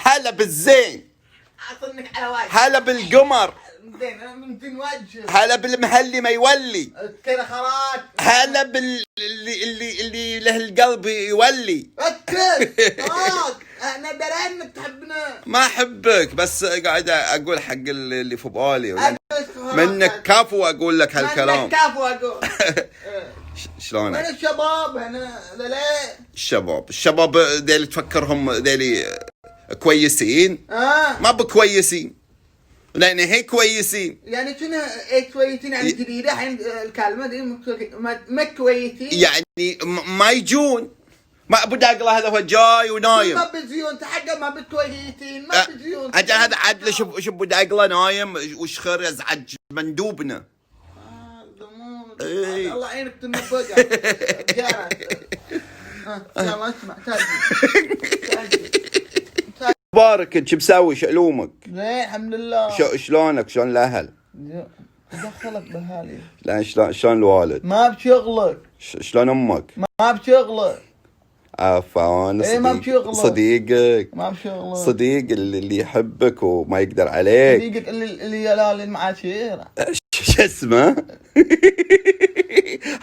هلا بالزين، اعطنك على وجه. هلا بالقمر، زين انا من دون وجه. هلا بالمهلي ما يولي، كذا خراج. هلا اللي له القلب يولي. اكل خلاص انا درى انك تحبنا. ما احبك بس قاعد اقول حق اللي في بالي، منك كفو اقول لك هالكلام. منك كفو اقول. شلونك؟ وين الشباب هنا؟ لا الشباب ذيلي تفكرهم ذيلي كويسين؟ ما بكويسين، لان هي كويسين. يعني شنو ايه كويسين؟ يعني جديده الحين الكلمه دي ما كويسين يعني ما يجون، ما ابو داقله هذا هو جاي ونايم. ما بزيون تحقق، ما بكويسين، ما بزيون. اجل هذا عدل. شوف ابو داقله نايم وشخر يزعج مندوبنا. الله يعينك تنفق. يلا اسمع مبارك انت شو مسوي؟ شو علومك؟ زين الحمد لله. شلونك؟ شلون الاهل؟ دخلك بهالي. لا شلون الوالد؟ ما بشغلك. شلون امك؟ ما بشغلك. عفوا ما بشغلك. صديقك ما بشغلك. صديق اللي يحبك وما يقدر عليك. صديقك اللي معاشير. شو اسمه؟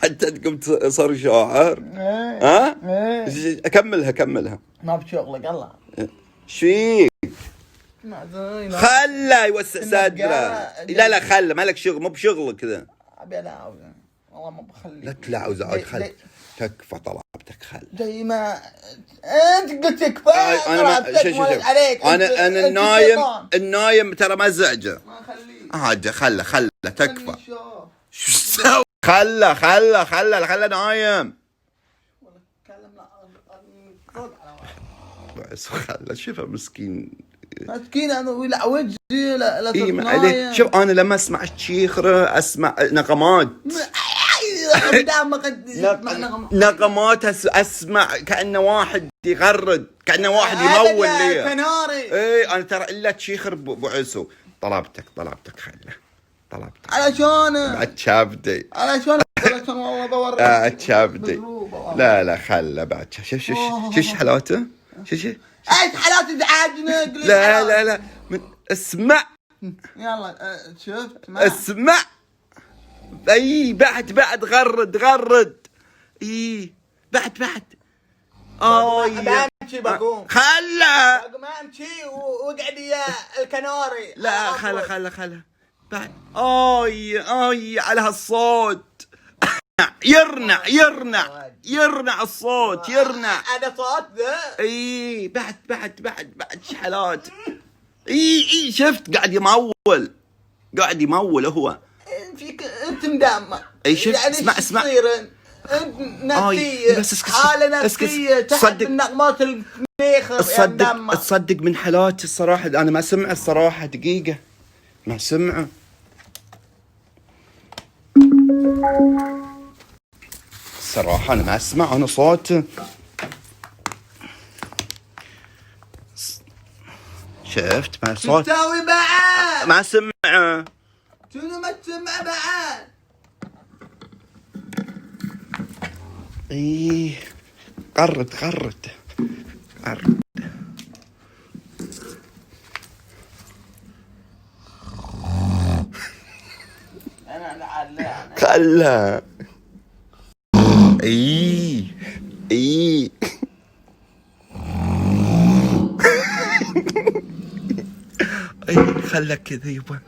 حتى تقوم صار شاعر. ها؟ كملها. ما بشغلك الله. شيك خله يوسع صدره. لا خله، مالك شغل، مو بشغلك كذا. ابي العب والله ما بخليك. لا تلعب زعج. خل تكفى طلبتك. خل زي ما انت قلت تكفى. انا النايم ترى مزعجه. ما اخليك. عاد خله تكفى. شو تسوي؟ خله نايم. بس خله شوفه مسكين انا ويلع وجهي. لا عليه. شوف انا لما اسمع شيخره اسمع نغمات. نغمات اسمع كأنه واحد يغرد، كأنه واحد يمول لي. انا ترى الا تشيخر ابو عسو. طلبتك خله. طلبتك علشان بعد شابدي. علشان والله بوريك. شابدي. لا خله بعد. شوف حلاوته. شوف ايش حالات ازعاجنا؟ لا اسمع. يلا شفت اسمع. اي بعد غرد. اي بعد بمشي بقوم. خله بقوم امشي واقعد يا الكناري. لا خله بعد. على هالصوت. يرنع الصوت. هذا صوت ذا. اي بعد شحلات. اي شفت قاعد يمول هو. فيك انت مدمر. اي شفت. يعني اسمع انت نفسية. حالة نفسية تحت النغمات الميخر. تصدق من حالاتي الصراحة انا ما سمع الصراحة. دقيقة ما سمعه الصراحة. أنا ما أسمع أنا صوته. شفت ما صوت. تسوي بعد ما سمعه. شنو ما تسمع بعد؟ إيه قرد. خله. اي خلك كذا يبا.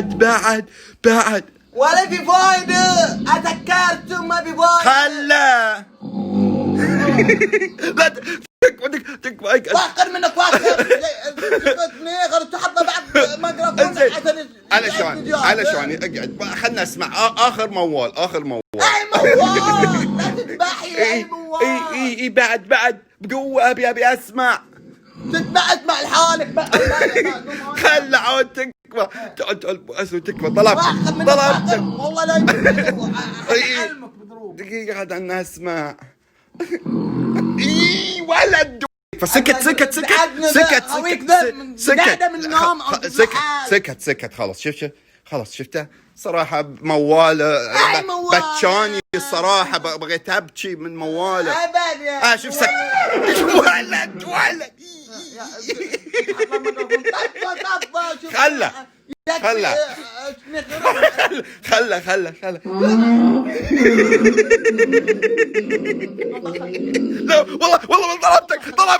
بعد ولا في فايدة. أتكرت ما في فايدة. خله. لا تكفى. واخر منك واخر. ميغر تحط بعد ميكروفون عشان على شلون اقعد. خلنا اسمع اخر موال. اي موال لا تذبحي. اي موال. اي بعد بقوة. ابي اسمع. اسمع لحالك. خل عود تكفى. تعال تكفى. طلبتك والله لا علمك بضروب. دقيقة هذا الناس اسمع. ولد فسكت سكت سكت سكت سكت سكت سكت خلاص شوف خلاص شفته صراحة موالة بتشاني الصراحة بغيت أبكي من موالة شوف سكت ولد خله لا والله ضربتك خله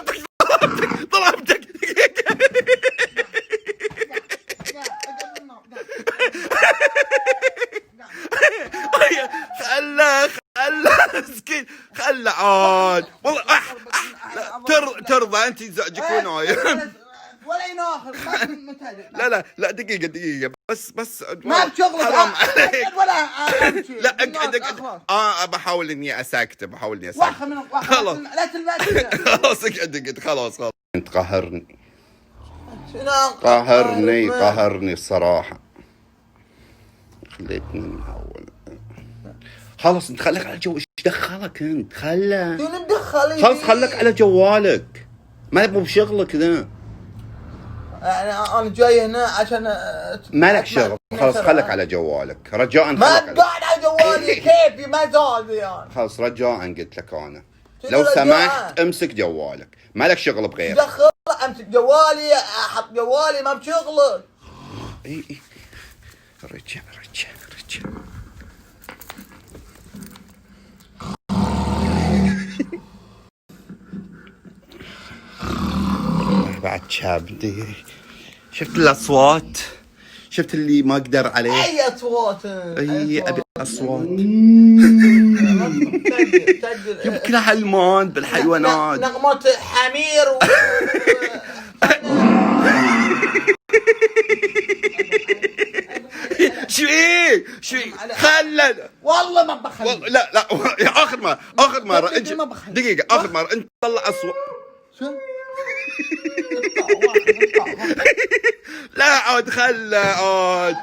مسكين خله عاد والله ترضى انت يزعجك ونايم ولا يناخر لا دقيقة بس ما بشغلك حرام عليك ولا امشي لا اقعد بحاول اني اساكته خلاص لا تلبس خلاص اقعد خلاص انت قهرني الصراحة خليتني من اول خلاص انت خليك على ايش دخلك انت خلاص خليك على جوالك ما مو بشغلك ذا يعني انا جاي هنا عشان ما لك شغل خلاص خليك على جوالك رجاء ما قاعد على جوالي كيفي ما زال يعني خلاص رجاء قلت لك انا لو سمحت امسك جوالك ما لك شغل بغيره دخل امسك جوالي احط جوالي ما بشغلك اي رجع بعد شاب شفت الاصوات شفت اللي ما اقدر عليه اي اصوات اي ابي اصوات يمكن حلمان بالحيوانات نغمات حمير شو خلل والله ما بخلي لا اخر مرة انت دقيقة اخر مرة انت طلع اصوات شو لا عاد عاد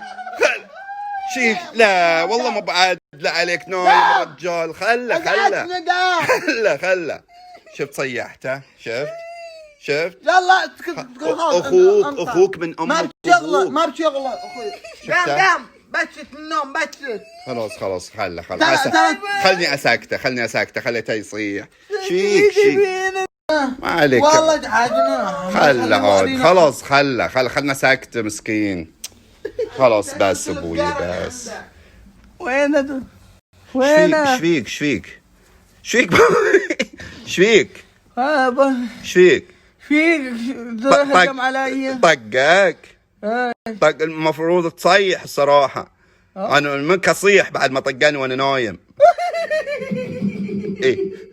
شيك لا والله ما بعد لا عليك نايم رجال خله شفت صيحته شفت يلا اخوك من امك ما بشغله اخوي قام بشت من النوم خلاص خلني اساكته خليته يصيح شيك ما عليك والله تعاجنا خلنا ساكته مسكين خلاص بس ابوي بس وين شفيك هجم علي طقك طق المفروض تصيح الصراحة انا منك اصيح بعد ما طقاني وانا نايم ايه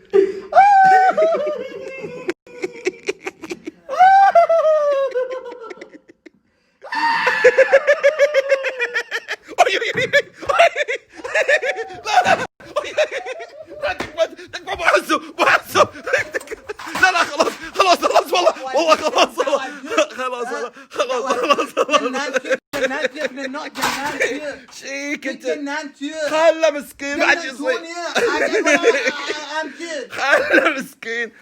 شيك انت خله مسكين بعد يصير خله مسكين